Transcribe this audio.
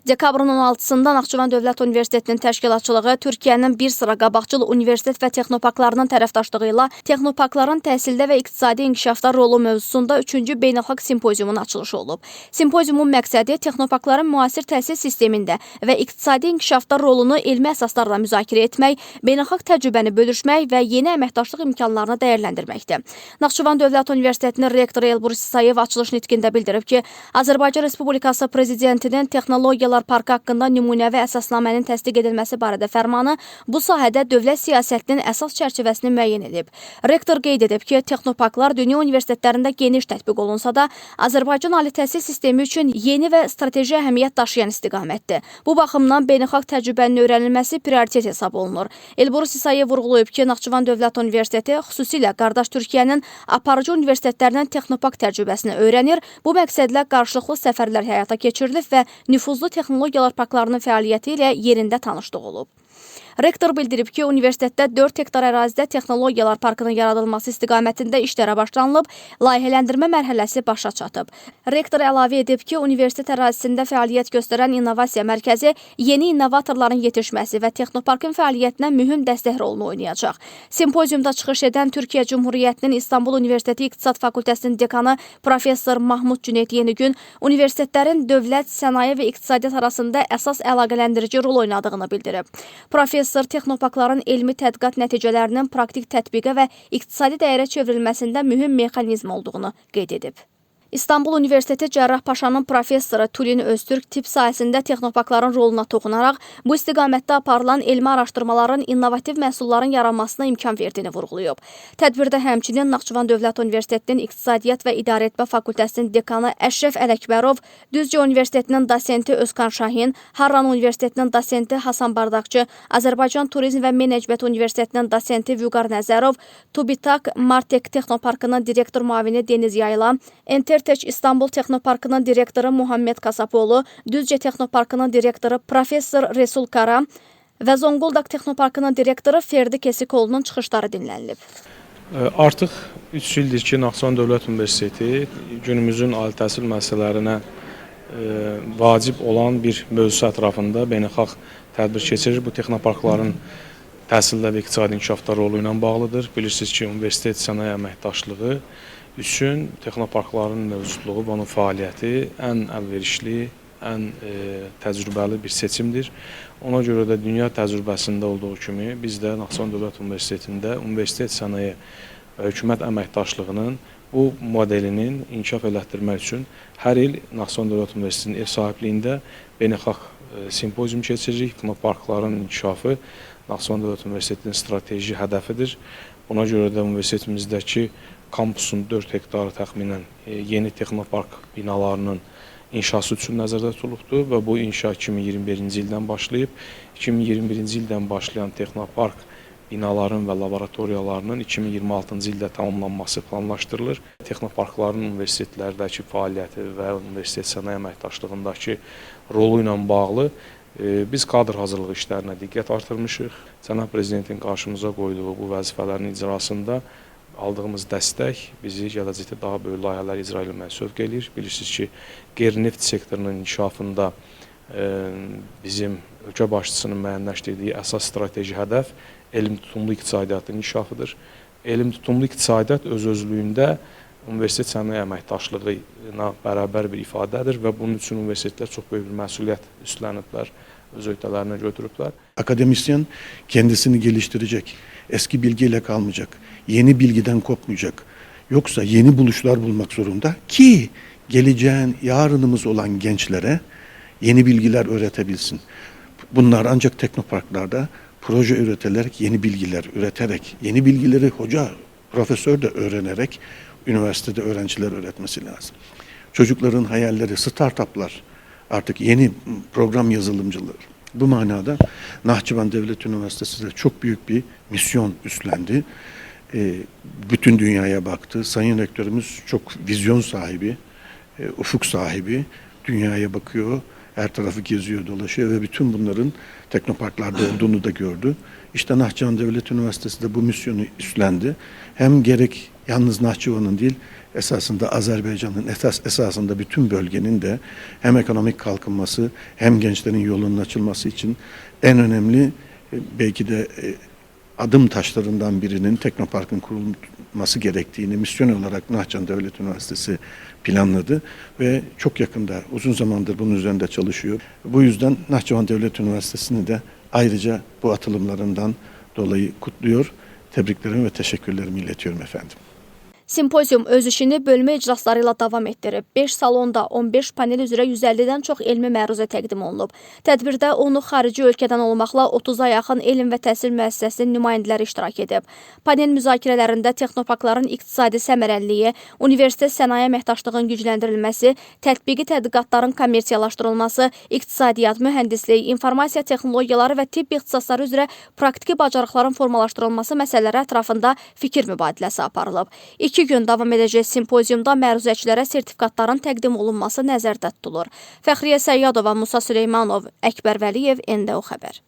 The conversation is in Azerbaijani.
Dekabrın 16-sında Naxçıvan Dövlət Universitetinin təşkilatçılığı Türkiyənin bir sıra qabaqcıl universitet və texnoparklarının tərəfdaşlığı ilə texnoparkların təhsildə və iqtisadi inkişafda rolu mövzusunda 3-cü beynəlxalq simpoziumun açılışı olub. Simpoziumun məqsədi texnoparkların müasir təhsil sistemində və iqtisadi inkişafda rolunu elmi əsaslarla müzakirə etmək, beynəlxalq təcrübəni bölüşmək və yeni əməkdaşlıq imkanlarını dəyərləndirməkdir. Naxçıvan Dövlət Universitetinin rektoru Elbrus İsayev açılış nitqində bildirib ki, Azərbaycan Respublikası Prezidentinin Texnologiyalar Parkı haqqında nümunəvi əsasnamənin təsdiq edilməsi barədə fərmanı bu sahədə dövlət siyasətinin əsas çərçivəsini müəyyən edib. Rektor qeyd edib ki, texnoparklar dünya universitetlərində geniş tətbiq olunsa da, Azərbaycan ali təhsil sistemi üçün yeni və strateji əhəmiyyət daşıyan istiqamətdir. Bu baxımdan beynəlxalq təcrübənin öyrənilməsi prioritet hesab olunur. Elbrus İsayev vurğulayıb ki, Naxçıvan Dövlət Universiteti xüsusilə qardaş Türkiyənin aparıcı universitetlərindən texnopark təcrübəsini öyrənir. Bu məqsədlə qarşılıqlı səfərlər həyata keçirilib və nüfuzlu texnologiyalar parklarının fəaliyyəti ilə yerində tanışlıq olub. Rektor bildirib ki, universitetdə 4 hektar ərazidə texnologiyalar parkının yaradılması istiqamətində işlərə başlanılıb, layihələndirmə mərhələsi başa çatıb. Rektor əlavə edib ki, universitet ərazisində fəaliyyət göstərən innovasiya mərkəzi yeni innovatorların yetişməsi və texnoparkın fəaliyyətinə mühüm dəstək rolunu oynayacaq. Simpoziumda çıxış edən Türkiyə Cumhuriyyətinin İstanbul Universiteti İqtisad Fakültəsinin dekanı Professor Mahmud Cüneyt Yenigün universitetlərin dövlət, sənaye və iqtisadiyyat arasında əsas əlaqələndirici rol oynadığını bildirib. Professor texnoparkların elmi tədqiqat nəticələrinin praktik tətbiqə və iqtisadi dəyərə çevrilməsində mühüm mexanizm olduğunu qeyd edib. İstanbul Universiteti Cərrahpaşanın professoru Tulin Öztürk tibb sahəsində texnoparkların roluna toxunaraq bu istiqamətdə aparılan elmi araşdırmaların innovativ məhsulların yaranmasına imkan verdiyini vurğulayıb. Tədbirdə həmçinin Naxçıvan Dövlət Universitetinin İqtisadiyyat və İdarəetmə Fakültəsinin dekanı Əşrəf Ələkbərov, Düzce Universitetinin dosenti Özkan Şahin, Harran Universitetinin dosenti Hasan Bardaqçı, Azərbaycan Turizm və Menecment Universitetinin dosenti Vüqar Nəzərov, Tubitak Martek Texnoparkının direktor müavini Deniz Yayla, Entertech İstanbul Texnoparkının direktoru Muhammed Kasapoğlu, Düzce Texnoparkının direktoru Professor Resul Kara və Zonguldak Texnoparkının direktoru Ferdi Kesikoğlu'nun çıxışları dinlənilib. Artıq 3 ildir ki, Naxçıvan Dövlət Universiteti günümüzün ali təhsil müəssisələrinə vacib olan bir mövzusu ətrafında beynəlxalq tədbir keçirir. Bu texnoparkların təhsildə və iqtisadi inkişafda rolu ilə bağlıdır. Bilirsiniz ki, universitet sənaye əməkdaşlığı üçün texnoparkların mövcudluğu və onun fəaliyyəti ən əlverişli, ən təcrübəli bir seçimdir. Ona görə də dünya təcrübəsində olduğu kimi biz də Naxçıvan Dövlət Universitetində universitet sənaye və hökumət əməkdaşlığının bu modelinin inkişaf elətdirmək üçün hər il Naxçıvan Dövlət Universitetinin ev sahibliyində beynəlxalq simpozium keçiririk. Texnoparkların inkişafı Naxçıvan Dövlət Universitetinin strateji hədəfidir. Buna görə də universitetimizdəki kampusun 4 hektarı təxminən yeni texnopark binalarının inşası üçün nəzərdə tutulubdur və bu inşa 2021-ci ildən başlayıb. 2021-ci ildən başlayan texnopark binaların və laboratoriyalarının 2026-cı ildə tamamlanması planlaşdırılır. Texnoparkların universitetlərdəki fəaliyyəti və universitet sənaye əməkdaşlığındakı rolu ilə bağlı biz kadr hazırlığı işlərinə diqqət artırmışıq. Cənab Prezidentin qarşımıza qoyduğu bu vəzifələrin icrasında aldığımız dəstək bizi gələcəkdə daha böyük layihələr icra etməyə sövq eləyir. Bilirsiniz ki, qeyri-neft sektorunun inkişafında bizim ölkə başçısının müəyyənləşdirdiyi əsas strateji hədəf elm tutumlu iqtisadiyyatın inkişafıdır. Elm tutumlu iqtisadiyyat öz-özlüyündə universitet sənaye əməkdaşlığı ilə bərabər bir ifadədir və bunun üçün universitetlər çox böyük bir məsuliyyət üstləniblər, öz öhdələrinə götürüblər. Akademisyen kendisini geliştirecek, eski bilgiyle kalmayacak, yeni bilgiden kopmayacak. Yoksa yeni buluşlar bulmak zorunda ki geleceğin, yarınımız olan gençlere yeni bilgiler öğretebilsin. Bunlar ancak teknoparklarda proje üreterek, yeni bilgiler üreterek, yeni bilgileri hoca, profesör de öğrenerek üniversitede öğrenciler öğretmesi lazım. Çocukların hayalleri, startuplar, artık yeni program yazılımcıları. Bu manada Naxçıvan Devlet Üniversitesi de çok büyük bir misyon üstlendi. Bütün dünyaya baktı. Sayın Rektörümüz çok vizyon sahibi, ufuk sahibi. Dünyaya bakıyor, her tarafı geziyor, dolaşıyor ve bütün bunların teknoparklarda olduğunu da gördü. İşte Naxçıvan Devlet Üniversitesi de bu misyonu üstlendi. Hem gerek yalnız Nahçıvan'ın değil, esasında Azerbaycan'ın, esasında bütün bölgenin de hem ekonomik kalkınması hem gençlerin yolunun açılması için en önemli belki de adım taşlarından birinin Teknopark'ın kurulması gerektiğini misyon olarak Nahçıvan Devlet Üniversitesi planladı ve çok yakında, uzun zamandır bunun üzerinde çalışıyor. Bu yüzden Nahçıvan Devlet Üniversitesi'ni de ayrıca bu atılımlarından dolayı kutluyor. Tebriklerimi ve teşekkürlerimi iletiyorum efendim. Simpozium öz işini bölmə iclasları ilə davam etdirib. 5 salonda 15 panel üzrə 150-dən çox elmi məruzə təqdim olunub. Tədbirdə onu xarici ölkədən olmaqla 30-a yaxın elm və təhsil müəssisəsinin nümayəndələri iştirak edib. Panel müzakirələrində texnoparkların iqtisadi səmərəliliyi, universitet sənaye əməkdaşlığının gücləndirilməsi, tətbiqi tədqiqatların kommersiyalaşdırılması, iqtisadiyyat, mühəndislik, informasiya texnologiyaları və tibb ixtisasları üzrə praktiki bacarıqların formalaşdırılması məsələləri ətrafında fikir mübadiləsi aparılıb. 2 gün davam edəcək simpoziumda məruzəçilərə sertifikatların təqdim olunması nəzərdə tutulur. Fəxriyə Səyyadova, Musa Süleymanov, Əkbər Vəliyev, NDO xəbər.